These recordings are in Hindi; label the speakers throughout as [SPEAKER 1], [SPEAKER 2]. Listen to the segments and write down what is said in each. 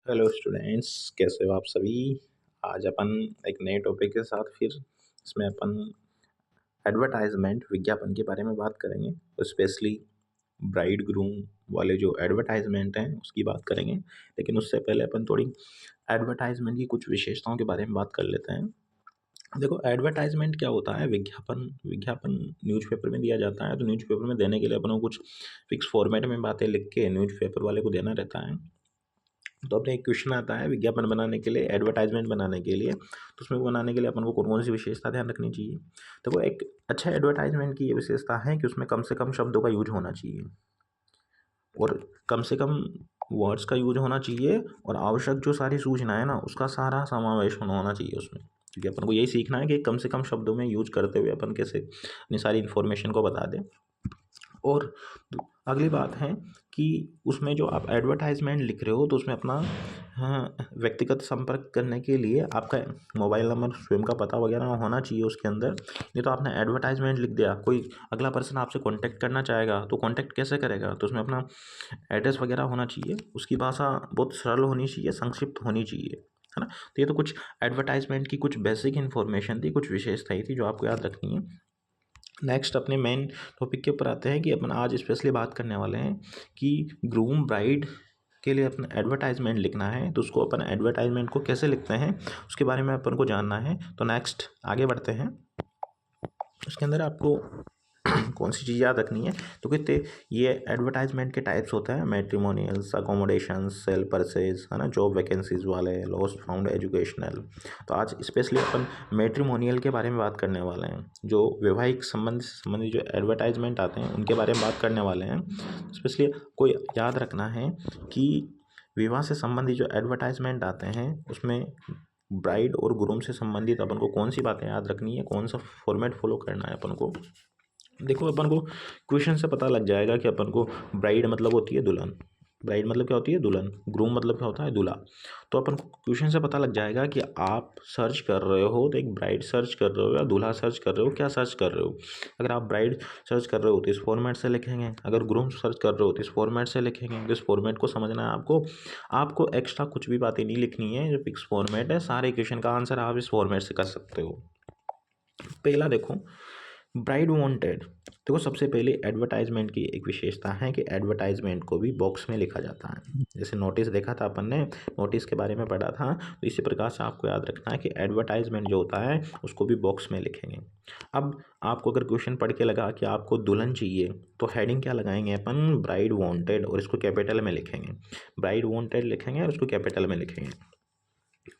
[SPEAKER 1] हेलो स्टूडेंट्स, कैसे हो आप सभी। आज अपन एक नए टॉपिक के साथ फिर इसमें अपन एडवर्टाइजमेंट विज्ञापन के बारे में बात करेंगे। तो स्पेशली ब्राइड ग्रूम वाले जो एडवर्टाइजमेंट हैं उसकी बात करेंगे। लेकिन उससे पहले अपन थोड़ी एडवर्टाइजमेंट की कुछ विशेषताओं के बारे में बात कर लेते हैं। देखो, एडवर्टाइजमेंट क्या होता है। विज्ञापन विज्ञापन न्यूज़पेपर में दिया जाता है। तो न्यूज़पेपर में देने के लिए अपन को कुछ फिक्स फॉर्मेट में बातें लिख के न्यूज़पेपर वाले को देना रहता है। तो अपने एक क्वेश्चन आता है विज्ञापन बनाने के लिए, एडवर्टाइजमेंट बनाने के लिए, तो उसमें बनाने के लिए अपन को कौन कौन सी विशेषता ध्यान रखनी चाहिए। देखो, एक अच्छा एडवर्टाइजमेंट की ये विशेषता है कि उसमें कम से कम शब्दों का यूज होना चाहिए और कम से कम वर्ड्स का यूज होना चाहिए और आवश्यक जो सारी सूचना है ना उसका सारा समावेश होना चाहिए उसमें। क्योंकि अपन को यही सीखना है कि कम से कम शब्दों में यूज करते हुए अपन कैसे अपनी सारी इन्फॉर्मेशन को बता दें। और अगली बात है कि उसमें जो आप एडवर्टाइजमेंट लिख रहे हो तो उसमें अपना व्यक्तिगत संपर्क करने के लिए आपका मोबाइल नंबर, स्वयं का पता वगैरह होना चाहिए उसके अंदर। नहीं तो आपने एडवर्टाइजमेंट लिख दिया, कोई अगला पर्सन आपसे कांटेक्ट करना चाहेगा तो कांटेक्ट कैसे करेगा। तो उसमें अपना एड्रेस वगैरह होना चाहिए, उसकी भाषा बहुत सरल होनी चाहिए, संक्षिप्त होनी चाहिए, है ना। तो ये तो कुछ एडवर्टाइजमेंट की कुछ बेसिक इन्फॉर्मेशन थी, कुछ विशेषताएं थी जो आपको याद रखनी है। नेक्स्ट अपने मेन टॉपिक के ऊपर आते हैं कि अपन आज स्पेशली बात करने वाले हैं कि ग्रूम ब्राइड के लिए अपन एडवर्टाइजमेंट लिखना है तो उसको अपन एडवर्टाइजमेंट को कैसे लिखते हैं उसके बारे में अपन को जानना है। तो नेक्स्ट आगे बढ़ते हैं। उसके अंदर आपको कौन सी चीज़ याद रखनी है। तो कितने ये एडवर्टाइजमेंट के टाइप्स होते हैं, मैट्रिमोनियल्स, अकोमोडेशंस, सेल परचेज, है ना, जॉब वैकेंसीज वाले, लॉस्ट फाउंड, एजुकेशनल। तो आज स्पेशली अपन मैट्रिमोनियल के बारे में बात करने वाले हैं। जो वैवाहिक संबंध से संबंधित जो एडवर्टाइजमेंट आते हैं उनके बारे में बात करने वाले हैं। स्पेशली कोई याद रखना है कि विवाह से संबंधित जो एडवर्टाइजमेंट आते हैं उसमें ब्राइड और ग्रूम से संबंधित अपन को कौन सी बातें याद रखनी है, कौन सा फॉर्मेट फॉलो करना है अपन को। देखो, अपन को क्वेश्चन से पता लग जाएगा कि अपन को ब्राइड मतलब होती है दुल्हन, ब्राइड मतलब क्या होती है दुल्हन, ग्रूम मतलब क्या होता है दूल्हा। तो अपन को क्वेश्चन से पता लग जाएगा कि आप सर्च कर रहे हो तो एक ब्राइड सर्च कर रहे हो या दूल्हा सर्च कर रहे हो, क्या सर्च कर रहे हो। अगर आप ब्राइड सर्च कर रहे हो तो इस फॉर्मेट से लिखेंगे, अगर ग्रूम सर्च कर रहे हो तो इस फॉर्मेट से लिखेंगे। तो इस फॉर्मेट को समझना है आपको। आपको एक्स्ट्रा कुछ भी बातें नहीं लिखनी है, जो फिक्स फॉर्मेट है सारे क्वेश्चन का आंसर आप इस फॉर्मेट से कर सकते हो। पहला देखो, ब्राइड वांटेड। देखो, सबसे पहले एडवर्टाइजमेंट की एक विशेषता है कि एडवर्टाइजमेंट को भी बॉक्स में लिखा जाता है। जैसे नोटिस देखा था अपन ने, नोटिस के बारे में पढ़ा था, तो इसी प्रकार से आपको याद रखना है कि एडवर्टाइजमेंट जो होता है उसको भी बॉक्स में लिखेंगे। अब आपको अगर क्वेश्चन पढ़ के लगा कि आपको दुल्हन चाहिए तो हेडिंग क्या लगाएंगे अपन, ब्राइड वांटेड, और इसको कैपिटल में लिखेंगे। ब्राइड वांटेड लिखेंगे और उसको कैपिटल में लिखेंगे।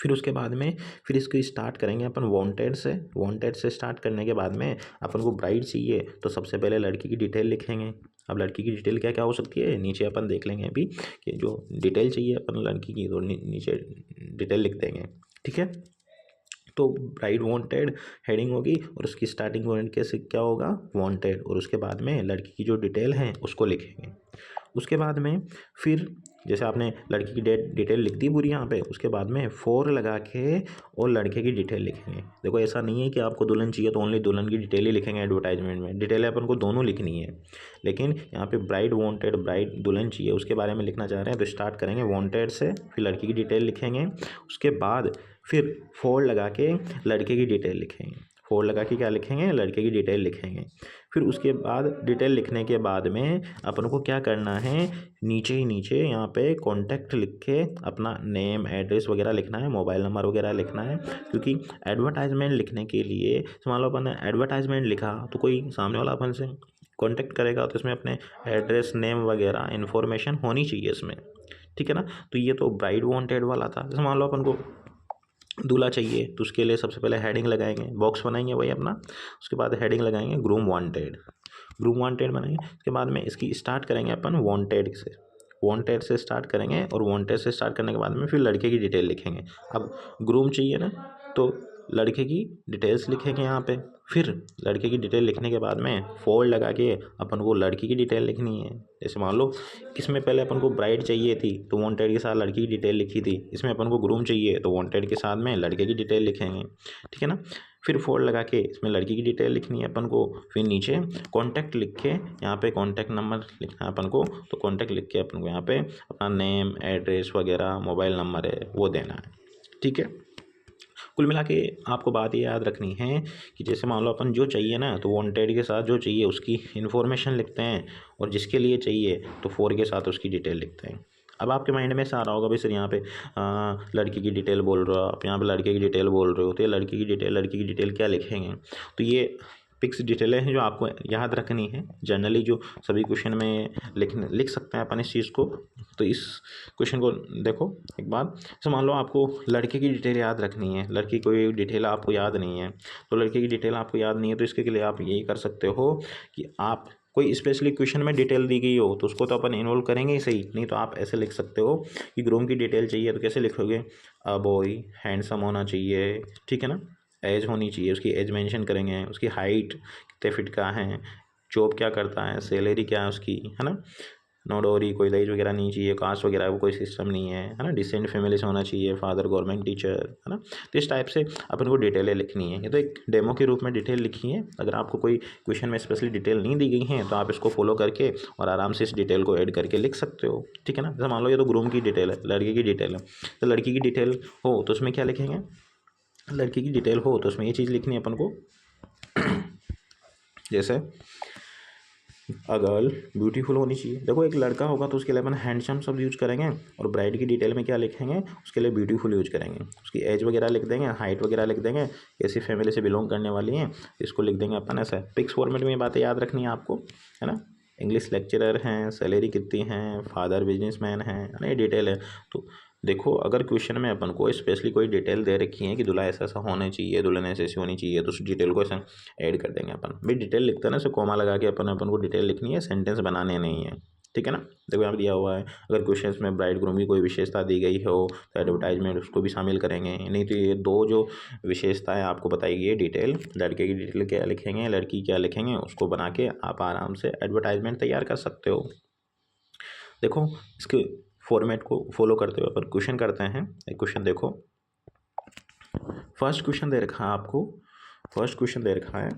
[SPEAKER 1] फिर उसके बाद में फिर इसको स्टार्ट करेंगे अपन वांटेड से स्टार्ट करने के बाद में अपन को ब्राइड चाहिए तो सबसे पहले लड़की की डिटेल लिखेंगे। अब लड़की की डिटेल क्या क्या हो सकती है नीचे अपन देख लेंगे अभी कि जो डिटेल चाहिए अपन लड़की की तो नीचे डिटेल लिख देंगे, ठीक है। तो ब्राइड वांटेड हेडिंग होगी और उसकी स्टार्टिंग पॉइंट कैसे क्या होगा, वांटेड, और उसके बाद में लड़की की जो डिटेल है उसको लिखेंगे। उसके बाद में फिर जैसे आपने लड़की की डिटेल लिख दी पूरी यहाँ पे, उसके बाद में फोर लगा के और लड़के की डिटेल लिखेंगे। देखो, ऐसा नहीं है कि आपको दुल्हन चाहिए तो ओनली दुल्हन की डिटेल ही लिखेंगे एडवर्टाइजमेंट में, डिटेल अपन को दोनों लिखनी है। लेकिन यहाँ पे ब्राइड वांटेड, ब्राइड दुल्हन चाहिए उसके बारे में लिखना चाह रहे हैं तो स्टार्ट करेंगे वांटेड से, फिर लड़की की डिटेल लिखेंगे। उसके बाद फिर फोर लगा के लड़के की डिटेल लिखेंगे। फोर लगा के क्या लिखेंगे, लड़के की डिटेल लिखेंगे। फिर उसके बाद डिटेल लिखने के बाद में अपन को क्या करना है, नीचे ही नीचे यहाँ पे कॉन्टैक्ट लिख के अपना नेम, एड्रेस वगैरह लिखना है, मोबाइल नंबर वगैरह लिखना है। क्योंकि एडवर्टाइजमेंट लिखने के लिए मान लो अपन ने एडवर्टाइजमेंट लिखा तो कोई सामने वाला अपन से कॉन्टैक्ट करेगा तो इसमें अपने एड्रेस, नेम वगैरह इन्फॉर्मेशन होनी चाहिए इसमें, ठीक है ना। तो ये तो ब्राइड वांटेड वाला था। जैसे मान लो अपन को दूल्हा चाहिए तो उसके लिए सबसे पहले हेडिंग लगाएंगे, बॉक्स बनाएंगे वही अपना। उसके बाद हेडिंग लगाएंगे ग्रूम वांटेड, ग्रूम वांटेड बनाएंगे। उसके बाद में इसकी स्टार्ट करेंगे अपन वांटेड से स्टार्ट करेंगे और वांटेड से स्टार्ट करने के बाद में फिर लड़के की डिटेल लिखेंगे। अब ग्रूम चाहिए ना तो लड़के की डिटेल्स लिखेंगे यहाँ पे। फिर लड़के की डिटेल लिखने के बाद में फोल्ड लगा के अपन को लड़की की डिटेल लिखनी है। जैसे मान लो इसमें पहले अपन को ब्राइड चाहिए थी तो वांटेड के साथ लड़की की डिटेल लिखी थी, इसमें अपन को ग्रूम चाहिए तो वांटेड के साथ में लड़के की डिटेल लिखेंगे, ठीक है ना। फिर फोल्ड लगा के इसमें लड़की की डिटेल लिखनी है अपन को, फिर नीचे कॉन्टैक्ट लिख के यहाँ पे कॉन्टैक्ट नंबर लिखना है अपन को, तो कॉन्टैक्ट लिख के अपन को यहाँ पे अपना नेम, एड्रेस वगैरह, मोबाइल नंबर है वो देना है। ठीक है, कुल मिला के आपको बात ये याद रखनी है कि जैसे मान लो अपन जो चाहिए ना, तो वांटेड के साथ जो चाहिए उसकी इन्फॉर्मेशन लिखते हैं, और जिसके लिए चाहिए तो फॉर के साथ उसकी डिटेल लिखते हैं। अब आपके माइंड में से आ रहा होगा भाई सर यहाँ पे लड़की की डिटेल बोल रहे हो आप, यहाँ पे लड़के की डिटेल बोल रहे हो, तो ये लड़की की डिटेल क्या लिखेंगे? तो ये फिक्स डिटेलें हैं जो आपको याद रखनी है। जनरली जो सभी क्वेश्चन में लिख सकते हैं अपन इस चीज़ को। तो इस क्वेश्चन को देखो एक बार, जैसे मान लो आपको लड़के की डिटेल याद रखनी है, लड़की कोई डिटेल आपको याद नहीं है, तो लड़के की डिटेल आपको याद नहीं है, तो इसके लिए आप यही कर सकते हो कि आप कोई स्पेशली क्वेश्चन में डिटेल दी गई हो तो उसको तो अपन इन्वॉल्व करेंगे ही सही, नहीं तो आप ऐसे लिख सकते हो कि ग्रूम की डिटेल चाहिए, तो कैसे लिखोगे? अ बॉय, हैंडसम होना चाहिए, ठीक है ना, एज होनी चाहिए, उसकी एज मेंशन करेंगे, उसकी हाइट कितने फिट का है, जॉब क्या करता है, सैलरी क्या है उसकी, है ना, नो डोरी, कोई दहेज वगैरह नहीं चाहिए, कास्ट वगैरह वो कोई सिस्टम नहीं है ना, डिसेंट फैमिली से होना चाहिए, फादर गवर्नमेंट टीचर, है ना। तो इस टाइप से अपन को डिटेलें लिखनी है। ये तो एक डेमो के रूप में डिटेल लिखी है। अगर आपको कोई क्वेश्चन में स्पेशली डिटेल नहीं दी गई है तो आप इसको फॉलो करके और आराम से इस डिटेल को ऐड करके लिख सकते हो, ठीक है ना। जैसे मान लो ये तो ग्रूम की डिटेल है, लड़के की डिटेल है, तो लड़की की डिटेल हो तो उसमें क्या लिखेंगे? लड़की की डिटेल हो तो उसमें ये चीज़ लिखनी है अपन को, जैसे अ गर्ल ब्यूटीफुल होनी चाहिए। देखो एक लड़का होगा तो उसके लिए अपन हैंडसम शब्द यूज करेंगे, और ब्राइड की डिटेल में क्या लिखेंगे? उसके लिए ब्यूटीफुल यूज करेंगे। उसकी एज वगैरह लिख देंगे, हाइट वगैरह लिख देंगे, कैसी फैमिली से बिलोंग करने वाली हैं इसको लिख देंगे अपन ऐसा। पिक्स फॉर्मेट में ये बातें याद रखनी है आपको, है ना। इंग्लिश लेक्चरर हैं, सैलरी कितनी है, फादर बिजनेसमैन है ना, ये डिटेल है। तो देखो अगर क्वेश्चन में अपन को स्पेशली कोई डिटेल दे रखी है कि दूल्हा ऐसा ऐसा होना चाहिए, दुल्हन ऐसी ऐसी होनी चाहिए, तो उस डिटेल को ऐसा ऐड कर देंगे अपन। भाई डिटेल लिखते हैं ना, से कॉमा लगा के अपन को डिटेल लिखनी है, सेंटेंस बनाने नहीं है, ठीक है ना। देखो यहाँ पे दिया हुआ है, अगर क्वेश्चंस में ब्राइड ग्रूम की कोई विशेषता दी गई हो तो एडवर्टाइजमेंट उसको भी शामिल करेंगे, नहीं तो ये दो जो विशेषताएं आपको बताई गई है डिटेल, लड़के की डिटेल क्या लिखेंगे, लड़की क्या लिखेंगे, उसको बना के आप आराम से एडवर्टाइजमेंट तैयार कर सकते हो। देखो इसके फॉर्मेट को फॉलो करते हुए अपन क्वेश्चन करते हैं। एक क्वेश्चन देखो, फर्स्ट क्वेश्चन दे रखा है आपको, फर्स्ट क्वेश्चन दे रखा है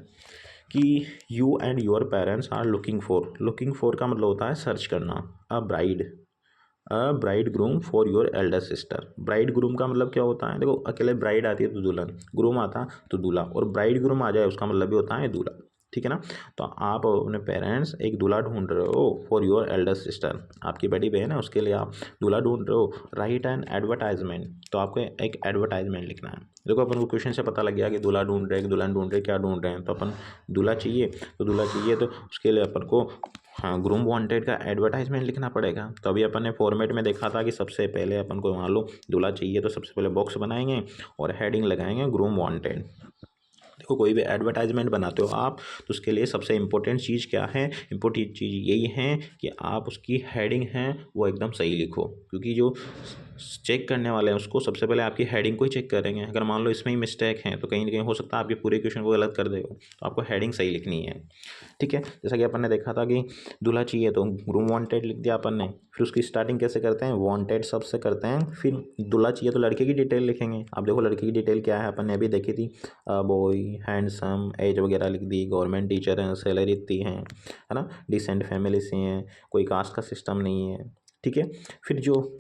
[SPEAKER 1] कि you and your parents are looking for का मतलब होता है सर्च करना, a bride groom for your elder sister. Bride groom का मतलब क्या होता है? देखो अकेले ब्राइड आती है तो दुल्हन, ग्रूम आता तो दूल्हा, और ब्राइड ग्रूम आ जाए उसका मतलब भी होता है दूल्हा, ठीक है ना। तो आप अपने पेरेंट्स एक दूल्हा ढूंढ रहे हो फॉर योर एल्डर सिस्टर, आपकी बड़ी बहन है उसके लिए आप दूल्हा ढूंढ रहे हो। राइट एन एडवर्टाइजमेंट, तो आपको एक एडवर्टाइजमेंट लिखना है। देखो अपन को क्वेश्चन से पता लग गया कि दूल्हा ढूंढ रहे हैं, दुल्हन ढूंढ रहे हैं, क्या ढूंढ रहे हैं, तो अपन दूल्हा चाहिए, तो उसके लिए अपन को हाँ ग्रूम वांटेड का एडवर्टाइजमेंट लिखना पड़ेगा। तो अभी अपन ने फॉर्मेट में देखा था कि सबसे पहले अपन को मान लो दूल्हा चाहिए तो सबसे पहले बॉक्स बनाएंगे और हेडिंग लगाएंगे ग्रूम वांटेड। देखो कोई भी एडवर्टाइजमेंट बनाते हो आप तो उसके लिए सबसे इम्पोर्टेंट चीज़ क्या है? इम्पोर्टेंट चीज़ यही है कि आप उसकी हेडिंग है वो एकदम सही लिखो, क्योंकि जो चेक करने वाले हैं उसको सबसे पहले आपकी हेडिंग को ही चेक करेंगे। अगर मान लो इसमें ही मिस्टेक है तो कहीं ना कहीं हो सकता है आपके पूरे क्वेश्चन को गलत कर देगा, तो आपको हेडिंग सही लिखनी है, ठीक है। जैसा कि अपन ने देखा था कि दूल्हा चाहिए तो ग्रूम वांटेड लिख दिया अपन ने, फिर उसकी स्टार्टिंग कैसे करते हैं? वांटेड शब्द से करते हैं, फिर दूल्हा चाहिए तो लड़के की डिटेल लिखेंगे। आप देखो लड़के की डिटेल क्या है, अपन ने अभी देखी थी, बॉय, हैंडसम, एज वगैरह लिख दी, गवर्नमेंट टीचर हैं, सैलरी इतनी है ना, डिसेंट फैमिली से हैं, कोई कास्ट का सिस्टम नहीं है, ठीक है। फिर जो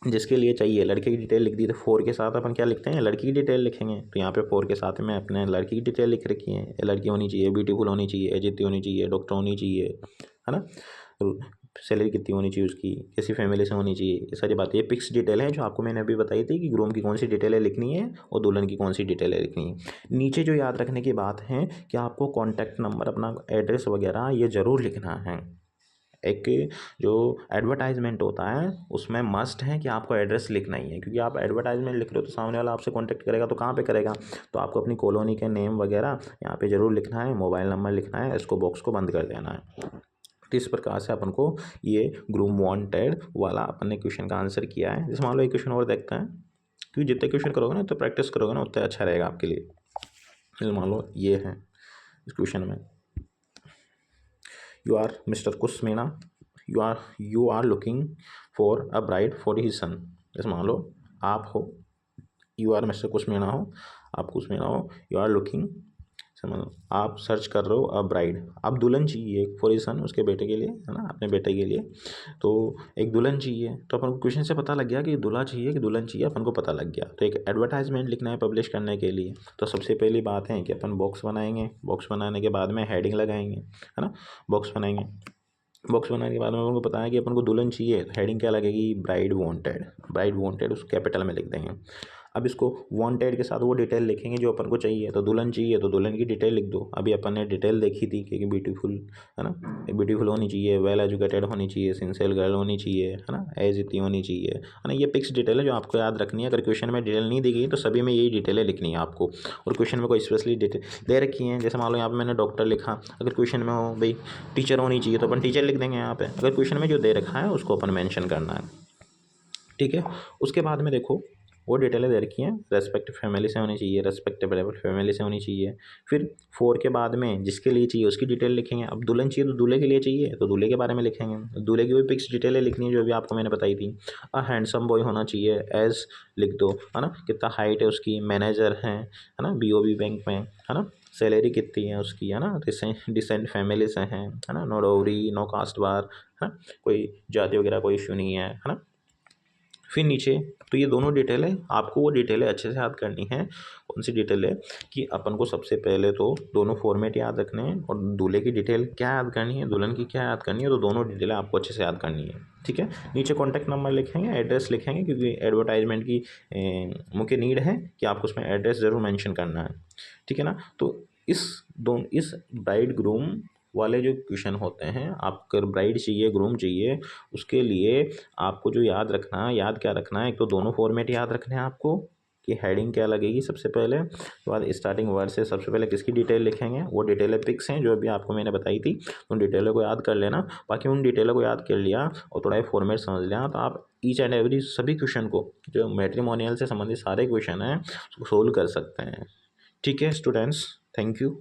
[SPEAKER 1] जिसके लिए चाहिए लड़के की डिटेल लिख दी, तो फोर के साथ अपन क्या लिखते हैं? लड़की की डिटेल लिखेंगे। तो यहाँ पे फोर के साथ में अपने लड़की की डिटेल लिख रखी है, लड़की होनी चाहिए, ब्यूटीफुल होनी चाहिए, एज इतनी होनी चाहिए, डॉक्टर होनी चाहिए, है ना, सैलरी कितनी होनी चाहिए उसकी, कैसी फैमिली से होनी चाहिए, ये सारी बातें। ये फिक्स डिटेल है जो आपको मैंने अभी बताई थी कि ग्रूम की कौन सी डिटेलें लिखनी है और दुल्हन की कौन सी डिटेलें लिखनी है। नीचे जो याद रखने की बात है कि आपको कॉन्टैक्ट नंबर, अपना एड्रेस वगैरह ये ज़रूर लिखना है। एक जो एडवर्टाइजमेंट होता है उसमें मस्ट है कि आपको एड्रेस लिखना ही है, क्योंकि आप एडवर्टाइजमेंट लिख रहे हो तो सामने वाला आपसे कांटेक्ट करेगा तो कहाँ पे करेगा? तो आपको अपनी कॉलोनी के नेम वगैरह यहाँ पे ज़रूर लिखना है, मोबाइल नंबर लिखना है, इसको बॉक्स को बंद कर देना है। तो इस प्रकार से अपन को ये ग्रूम वांटेड वाला अपन ने क्वेश्चन का आंसर किया है। जैसे मान लो एक क्वेश्चन और देखते हैं, क्योंकि जितने क्वेश्चन करोगे ना तो प्रैक्टिस करोगे ना उतना अच्छा रहेगा आपके लिए। जैसे मान लो ये है इस क्वेश्चन में, you are mister Kush Meena, you are looking for a bride for his son. जैसे मान लो आप हो, you are mister Kush Meena हो, आपको उसमें ना हो यू आर लुकिंग, समझ आप सर्च कर रहे हो अ ब्राइड, आप दुल्हन चाहिए एक फॉर सन, उसके बेटे के लिए, है ना, अपने बेटे के लिए। तो एक दुल्हन चाहिए, तो अपन को क्वेश्चन से पता लग गया कि दूल्हा चाहिए कि दुल्हन चाहिए, अपन को पता लग गया। तो एक एडवर्टाइजमेंट लिखना है पब्लिश करने के लिए, तो सबसे पहली बात है कि अपन बॉक्स बनाएंगे, बॉक्स बनाने के बाद में हेडिंग लगाएंगे, है ना, बॉक्स बनाएंगे। बॉक्स बनाने के बाद में अपन को पता है कि अपन को दुल्हन चाहिए, तो हेडिंग क्या लगेगी, ब्राइड वांटेड, ब्राइड वांटेड उसको कैपिटल में लिख देंगे। अब इसको वांटेड के साथ वो डिटेल लिखेंगे जो अपन को चाहिए, तो दुल्हन चाहिए तो दुल्हन की डिटेल लिख दो। अभी अपन ने डिटेल देखी थी कि ब्यूटीफुल, है ना, ब्यूटीफुल होनी चाहिए, वेल एजुकेटेड होनी चाहिए, सिंसियर गर्ल होनी चाहिए, है ना, एज इतनी होनी चाहिए, है ना। ये फिक्स डिटेल है जो आपको याद रखनी है। अगर क्वेश्चन में डिटेल नहीं दी गई तो सभी में यही डिटेलें लिखनी है आपको। और क्वेश्चन में कोई स्पेशली डिटेल दे रखी है, जैसे मान लो यहाँ पे मैंने डॉक्टर लिखा, अगर क्वेश्चन में हो भाई टीचर होनी चाहिए तो अपन टीचर लिख देंगे यहाँ पे। अगर क्वेश्चन में जो दे रखा है उसको अपन मेंशन करना है, ठीक है। उसके बाद में देखो वो डिटेलें दे रखी हैं, रेस्पेक्ट फैमिली से होनी चाहिए, रेस्पेक्टेबल फैमिली से होनी चाहिए। फिर 4 के बाद में जिसके लिए चाहिए उसकी डिटेल लिखेंगे। अब दुल्हन चाहिए तो दूल्हे के लिए चाहिए तो दूल्हे के बारे में लिखेंगे, दूल्हे की भी फिक्स डिटेलें लिखनी है जो भी आपको मैंने बताई थी। हैंडसम बॉय होना चाहिए, एज लिख दो, है ना, कितना हाइट है उसकी, मैनेजर है ना, BOB बैंक में, है ना, सैलरी कितनी है उसकी, है ना, डिसेंट फैमिली से हैं, है ना, नो डाउरी, नो कास्ट बार, है ना, कोई जाति वगैरह कोई इशू नहीं है ना। फिर नीचे तो ये दोनों डिटेल है, आपको वो डिटेलें अच्छे से याद करनी है। कौन सी डिटेल है कि अपन को सबसे पहले तो दोनों फॉर्मेट याद रखने हैं, और दूल्हे की डिटेल क्या याद करनी है, दुल्हन की क्या याद करनी है, तो दोनों डिटेलें आपको अच्छे से याद करनी है, ठीक है। नीचे कॉन्टैक्ट नंबर लिखेंगे, एड्रेस लिखेंगे, क्योंकि एडवर्टाइजमेंट की मुख्य नीड है कि आपको उसमें एड्रेस ज़रूर मेंशन करना है, ठीक है ना। तो इस ब्राइड ग्रूम वाले जो क्वेश्चन होते हैं, आप अगर ब्राइड चाहिए ग्रूम चाहिए उसके लिए आपको जो याद रखना है, याद क्या रखना है, एक तो दोनों फॉर्मेट याद रखने हैं आपको कि हेडिंग क्या लगेगी सबसे पहले, उसके बाद स्टार्टिंग वर्ड से सबसे पहले किसकी डिटेल लिखेंगे, वो डिटेलें फिक्स हैं जो अभी आपको मैंने बताई थी, उन डिटेलों को याद कर लेना। बाकी उन डिटेलों को याद कर लिया और थोड़ा फॉर्मेट समझ लिया तो आप ईच एंड एवरी सभी क्वेश्चन को, जो मैट्रिमोनियल से संबंधित सारे क्वेश्चन हैं उसको सोल्व कर सकते हैं, ठीक है स्टूडेंट्स। Thank you.